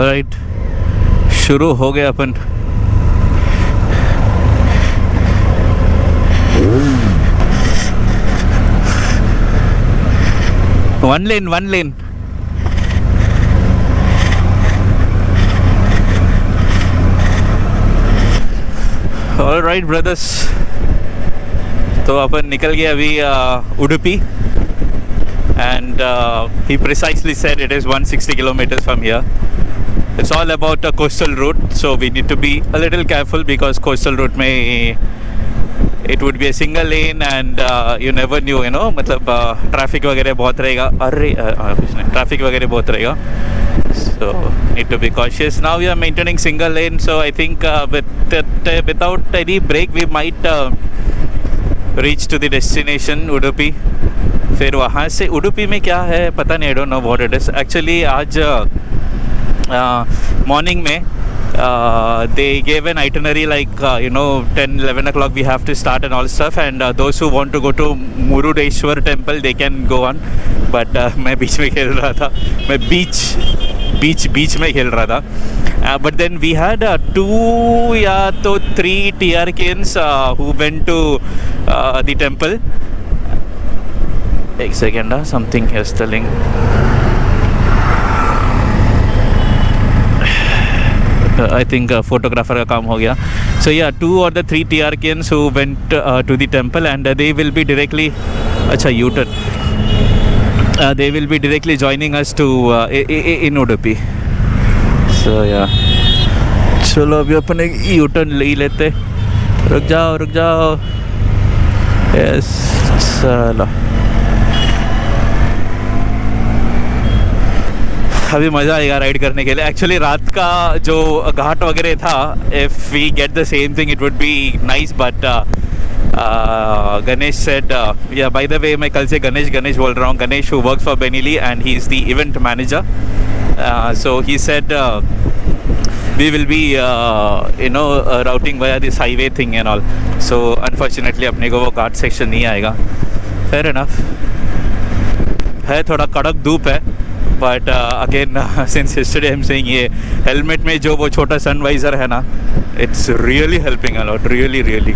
Right, शुरू हो गया अपन। One lane, one lane. All right brothers, तो अपन निकल गए अभी Udupi, and he precisely said it is 160 kilometers from here. It's all about a coastal route, so we need to be a little careful because coastal route may it would be a single lane and you never knew, you know, मतलब traffic वगैरह बहुत रहेगा। अरे कुछ नहीं, traffic वगैरह बहुत रहेगा, so need to be cautious. Now we are maintaining single lane, so I think without any break we might reach to the destination Udupi. फिर वहाँ से उडुपी में क्या है पता नहीं, I don't know what it is actually. आज morning में they gave an itinerary like 10-11 o'clock we have to start and all stuff, and those who want to go to Murudeshwar temple they can go on, but मैं बीच में खेल रहा था, मैं बीच में खेल रहा था, but then we had 2 या तो 3 TRKs who went to the temple. एक second, something is telling. I think photographer का काम हो गया. So yeah, 2 or the 3 TRKs who went to the temple, and they will be directly, अच्छा U-turn, they will be directly joining us to in Udupi. So yeah, चलो अभी अपन एक U-turn ले लेते। रुक जाओ। Yes, चलो अभी मज़ा आएगा राइड करने के लिए। एक्चुअली रात का जो घाट वगैरह था, if we get the same thing it would be nice, but Ganesh said, yeah by the way मैं कल से गणेश बोल रहा हूँ, Ganesh who works for Benelli and he is the event manager, so he said we will be routing via this highway thing and all, so unfortunately अपने को वो घाट section नहीं आएगा। fair enough, है थोड़ा कड़क धूप है, but again since yesterday I am saying ये हेलमेट में जो वो छोटा सन वाइजर है ना, it's really helping a lot, really.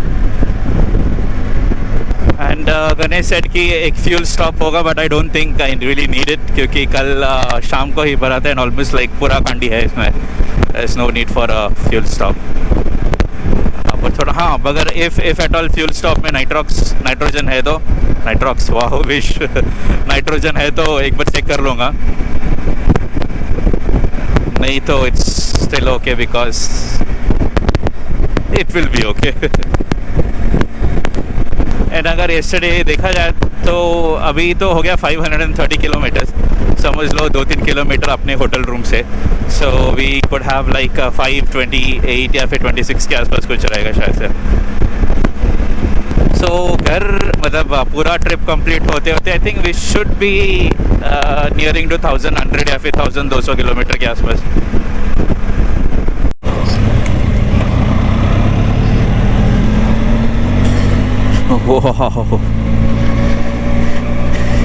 And Ganesh said कि एक फ्यूल स्टॉप होगा, but I don't think I really need it, क्योंकि कल शाम को ही भरा था एंड ऑलमोस्ट लाइक पूरा कांडी है इसमें, there is no need for a fuel stop. पर थोड़ा हाँ, अगर if at all fuel stop में नाइट्रोजन है तो नाइट्रॉक्स, वाह विश नाइट्रोजन है तो एक बार चेक कर लूँगा, नहीं तो it's still okay because it will be okay. And अगर yesterday देखा जाए तो अभी तो हो गया 530 किलोमीटर, समझ लो 2-3 किलोमीटर अपने होटल रूम से, so we could have like 5:28 या फिर 26 के आसपास कुछ रहेगा शायद से। सो घर मतलब पूरा ट्रिप कंप्लीट होते I think we should be nearing to 1100 या फिर 1200 किलोमीटर के आसपास।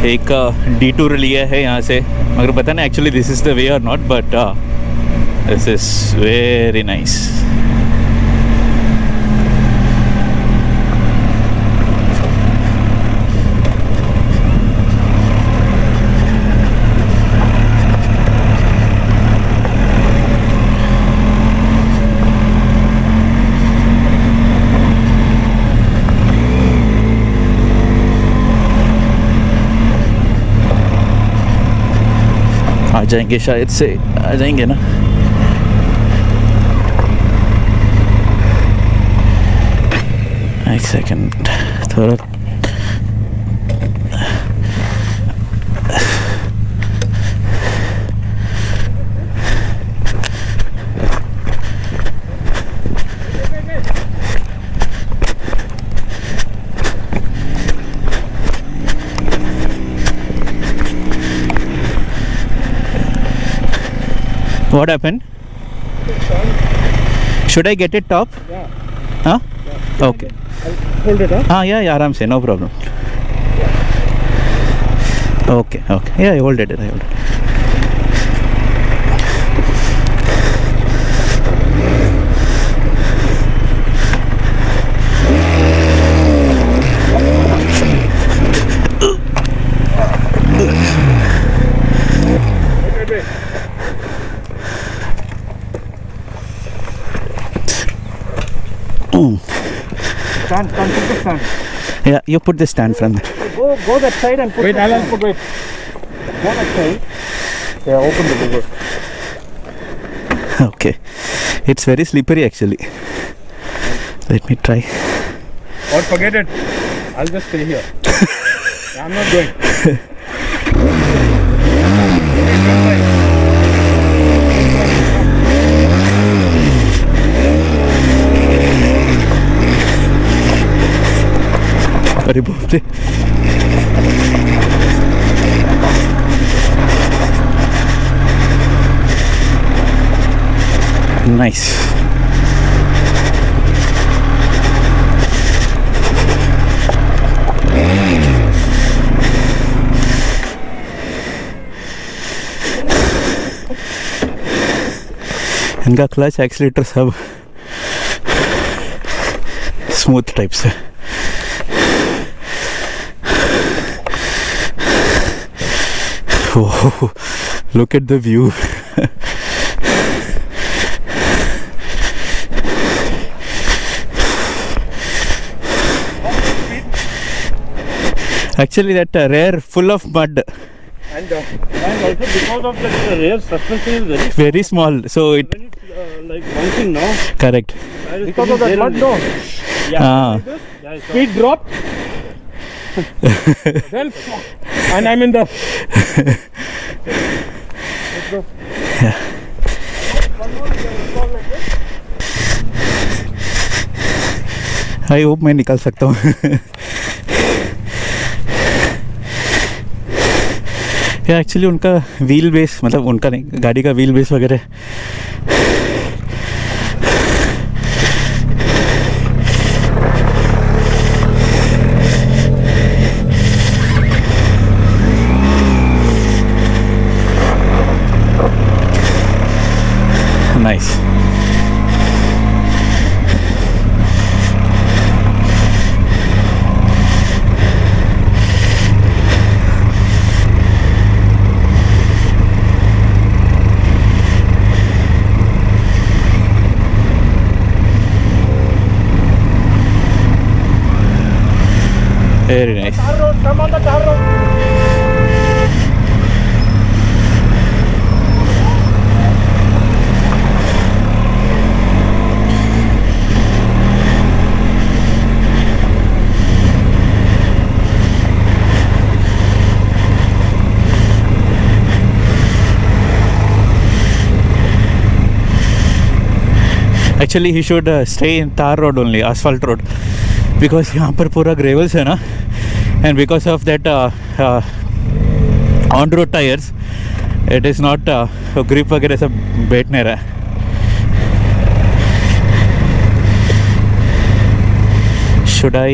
एक डिटूर लिया है यहाँ से, मगर पता नहीं actually this is the way और not, but this is very nice. आ जाएंगे शायद से, आ जाएंगे ना। एक सेकंड, थोड़ा What happened? Should I get it top? Yeah. Huh? Yeah. Okay. I'll hold it up. Yeah, आराम से, no problem. Okay. Yeah, I hold it. Stand, put the stand. Yeah, you put the stand from there. Go that side and put. Wait, I'll put. Wait. Go that side. Yeah, open the door. Okay, it's very slippery actually. Let me try. Or forget it. I'll just stay here. I'm not going. अरे बाप रे, nice. इनका clutch accelerator सब smooth type से. Oh, look at the view. Actually, that rare full of mud. And also because of that rear suspension is Very small, so it. when it's like bouncing now. Correct. Because of that mud, no. Ah. Yeah, speed dropped. Well, and I'm in the. Let's go. Yeah. I hope मैं निकाल सकता हूँ. या actually उनका wheel base, मतलब उनका नहीं, गाड़ी का व्हील बेस वगैरह nice. Very nice. Tar road, come on the tar road. Actually, he should stay in tar road only, asphalt road, because यहाँ पर पूरा gravels है ना, and because of that on road tires, it is not grip वगैरह सब बैठ नहीं रहा है. Should I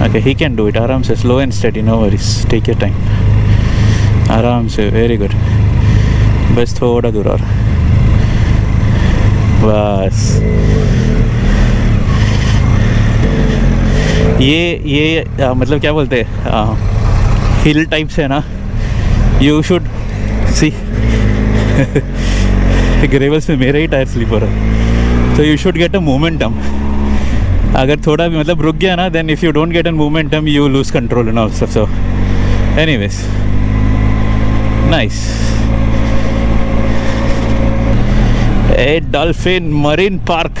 okay, he can do it आराम से, slow and steady, no worries, take your time. आराम से, वेरी गुड. बस थोड़ा दूर और, बस. ये मतलब क्या बोलते हैं, हिल टाइप से है ना. यू शुड सी ग्रेवल्स में मेरे ही टायर स्लिप हो रहा है, तो you should get a momentum. अगर थोड़ा भी मतलब रुक गया ना, then if you don't get a momentum you lose control and all stuff. So anyways, nice. A dolphin marine park.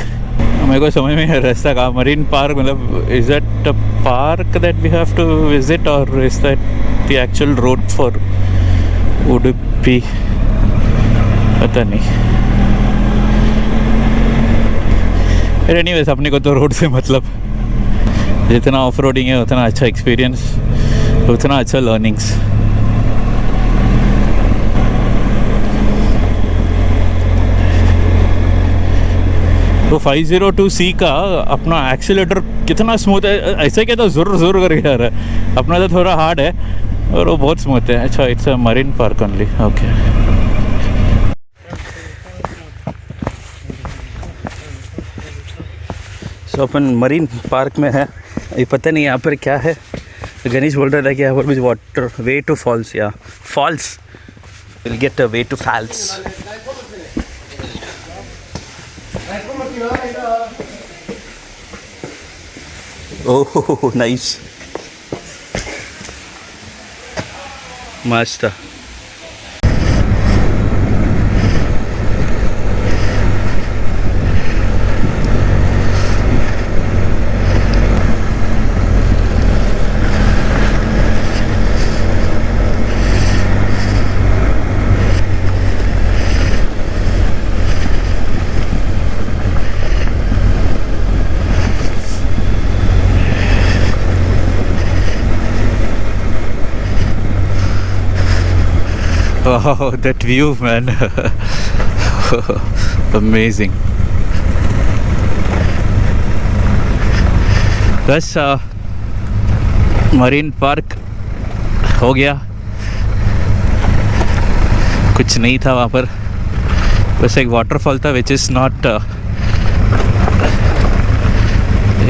मेरे को समझ में रास्ता कहा मरीन पार्क, मतलब is that a park that we have to visit और is that the actual road for Udupi, पता नहीं. एनीवेज, अपने को तो रोड से मतलब, जितना ऑफ रोडिंग है उतना अच्छा एक्सपीरियंस, उतना अच्छा लर्निंग्स. तो 502C का अपना एक्सीलेटर कितना स्मूथ है. ऐसे क्या तो ज़ोर ज़ोर करके आ रहा है, अपना तो थोड़ा हार्ड है और वो बहुत स्मूथ है. अच्छा, it's a marine park only. Okay. So upon marine park में है. ये पता नहीं यहाँ पर क्या है. गणेश बोल रहा था कि यहाँ पर भी वाटर वे टू फॉल्स या false We'll get a way to Falls. Oh, nice. Masta. Wow, that view, man. Amazing. बस मरीन पार्क हो गया. कुछ नहीं था वहाँ पर, बस एक वाटरफॉल था which is not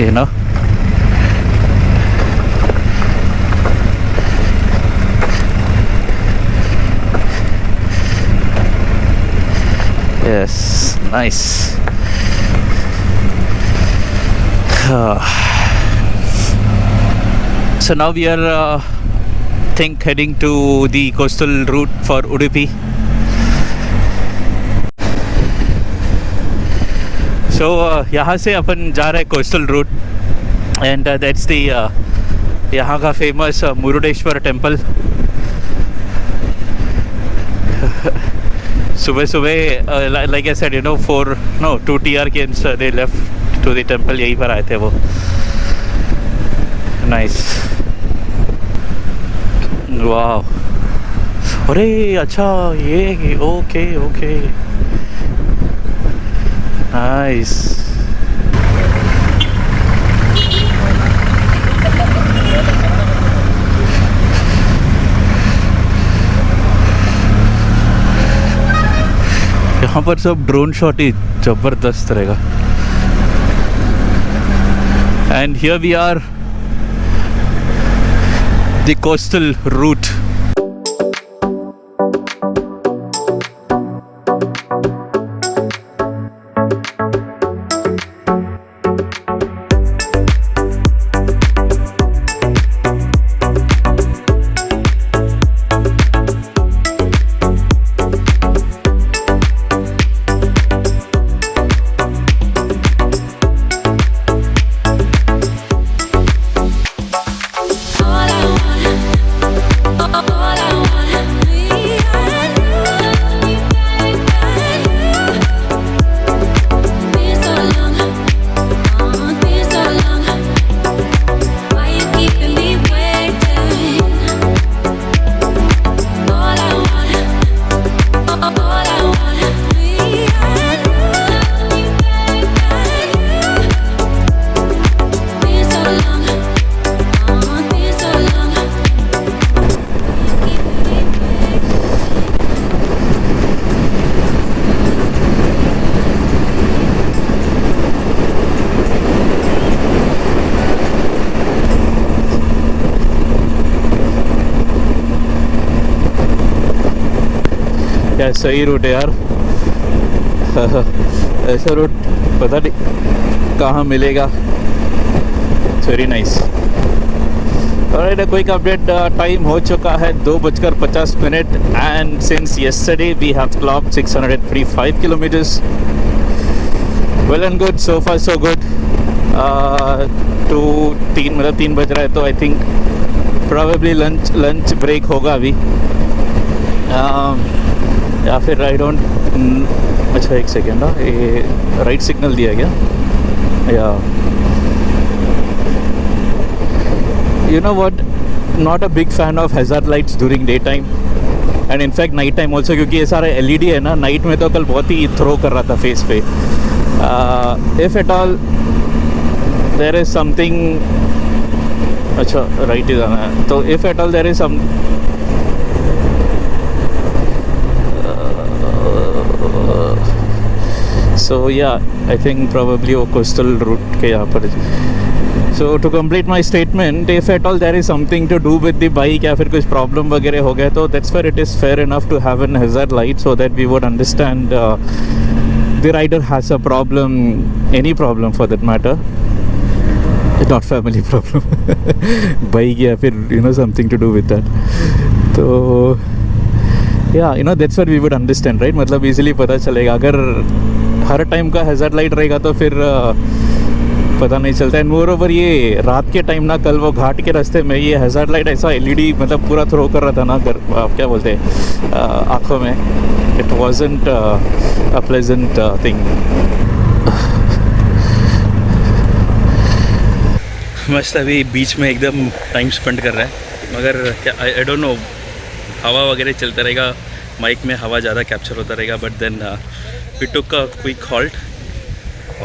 you know. Yes, nice. So now we are think heading to the coastal route for Udupi. So यहाँ से अपन जा रहे हैं coastal route and that's the यहाँ का famous Murudeshwar temple. सुबह सुबह like I said, you know, 2 TRKs they left to the temple. यहीं पर आए थे वो. Nice. Wow. अरे अच्छा ये ओके. Nice. यहाँ पर सब ड्रोन शॉट ही जबरदस्त रहेगा. And here we are the coastal route. क्या सही रूट है यार. ऐसा रूट पता नहीं कहाँ मिलेगा. Very nice. Alright, quick update. Time हो चुका है 2:50 and since yesterday we have clocked 635 kilometers. Well and good, so far so good. 3 बज रहा है तो I think probably lunch break होगा अभी या फिर आई डोंट. अच्छा एक सेकेंड. ये राइट सिग्नल दिया गया या you know what, not a big fan of hazard lights during day time and in fact night time also, क्योंकि ये सारा LED है ना. नाइट में तो कल बहुत ही थ्रो कर रहा था फेस पे. If at all there is something. अच्छा राइट ही जाना है तो if at all there is some. So yeah, I think probably वो coastal route के यहाँ पर. So to complete my statement, if at all there is something to do with the bike या फिर कुछ problem वगैरह हो गया तो that's where it is fair enough to have an hazard light so that we would understand the rider has a problem, any problem for that matter, not family problem, bike या फिर you know something to do with that. तो yeah, you know that's what we would understand, right? मतलब easily पता चलेगा. अगर हर time का hazard light रहेगा तो फिर पता नहीं चलता है. मोर ओवर ये रात के टाइम ना, कल वो घाट के रास्ते में ये हैज़ार्ड लाइट ऐसा एलईडी मतलब पूरा थ्रो कर रहा था ना, आप क्या बोलते हैं, आँखों में. It wasn't a pleasant thing. मस्त अभी बीच में एकदम टाइम स्पेंड कर रहा है. मगर क्या आई डोंट नो, हवा वगैरह चलता रहेगा, माइक में हवा ज़्यादा कैप्चर होता रहेगा. But then we took a quick halt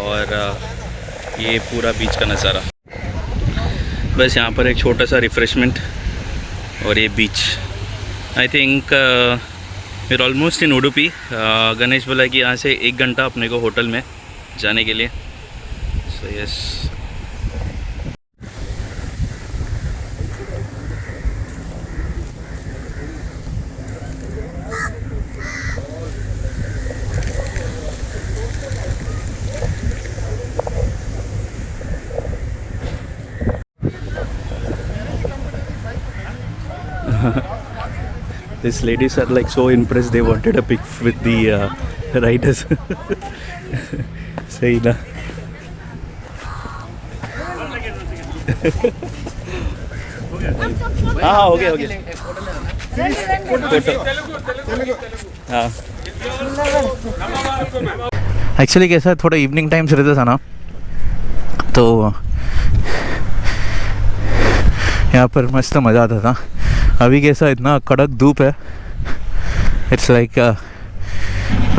और ये पूरा बीच का नज़ारा. बस यहाँ पर एक छोटा सा रिफ़्रेशमेंट और ये beach. I think we are almost in Udupi. Ganesh बोला कि यहाँ से 1 घंटा अपने को होटल में जाने के लिए. So yes. These ladies are like so impressed, they wanted a pic with the riders. सही ना. हाँ हो गया हाँ. एक्चुअली कैसा है, थोड़ा इवनिंग टाइम्स रहता था ना, तो यहाँ पर मस्त मज़ा आता था. अभी कैसा इतना कड़क धूप है, इट्स लाइक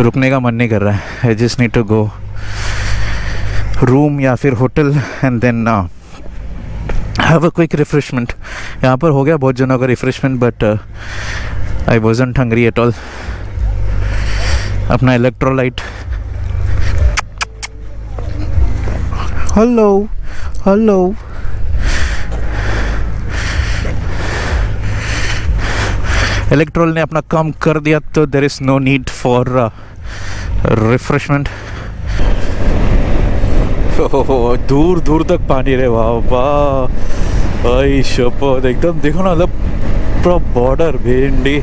रुकने का मन नहीं कर रहा है. I just need to go room या फिर hotel and then have a quick refreshment. यहाँ पर हो गया बहुत जनों का refreshment, but I wasn't hungry at all. अपना इलेक्ट्रोलाइट. Hello hello. इलेक्ट्रोल ने अपना काम कर दिया तो there is no need for refreshment. दूर दूर तक पानी रे. वाह वाह भाई शपथ, एकदम देखो ना, मतलब पूरा बॉर्डर भिंडी.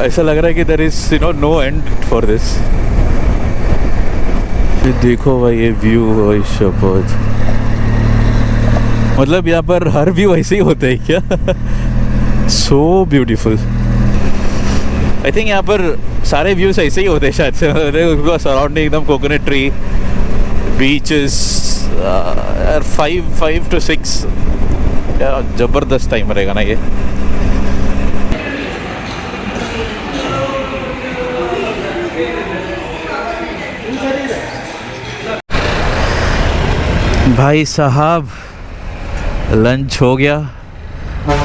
ऐसा लग रहा है कि there is no end for this. देखो भाई ये व्यू, भाई शपथ, मतलब यहाँ पर हर व्यू ऐसे ही होते हैं क्या. So beautiful. आई थिंक यहाँ पर सारे व्यूज ऐसे ही होते हैं शायद से. सराउंडिंग एकदम कोकोनट ट्री, बीचेस. 5 to 6 ज़बरदस्त टाइम रहेगा ना ये. भाई साहब लंच हो गया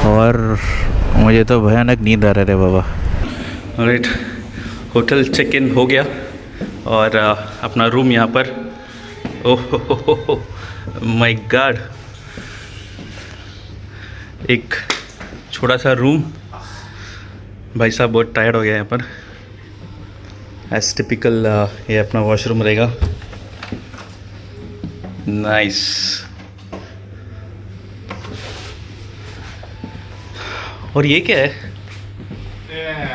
और मुझे तो भयानक नींद आ रहा है बाबा. ऑलराइट, होटल चेक इन हो गया और अपना रूम यहाँ पर. ओह माय गॉड, एक छोटा सा रूम. भाई साहब बहुत टायर्ड हो गया यहाँ पर. एज टिपिकल ये अपना वॉशरूम रहेगा. नाइस. और ये क्या है?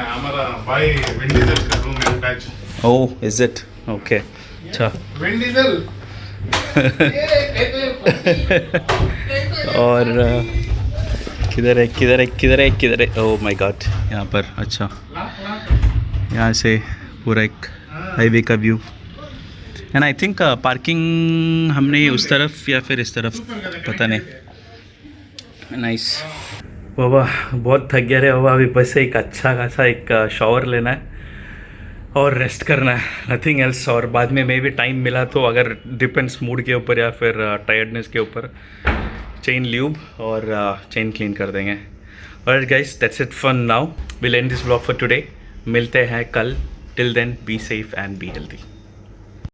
हमारा भाई विंड डीजल का रूम है attach. Oh is it? Okay. अच्छा. Vin Diesel. और किधर है किधर है किधर है किधर है? ओह माय गॉड, यहाँ पर. अच्छा, यहाँ से पूरा एक हाईवे का view. And I think parking हमने उस तरफ या फिर इस तरफ, पता नहीं. नाइस. बाबा बहुत थक गया रे बाबा. अभी बस एक अच्छा खासा एक शावर लेना है और रेस्ट करना है, नथिंग एल्स. और बाद में मे भी टाइम मिला तो, अगर डिपेंड्स मूड के ऊपर या फिर टायर्डनेस के ऊपर, चेन ल्यूब और चेन क्लीन कर देंगे. Alright guys, that's it for now. Will end this vlog for today. मिलते हैं कल. Till then be safe and be healthy.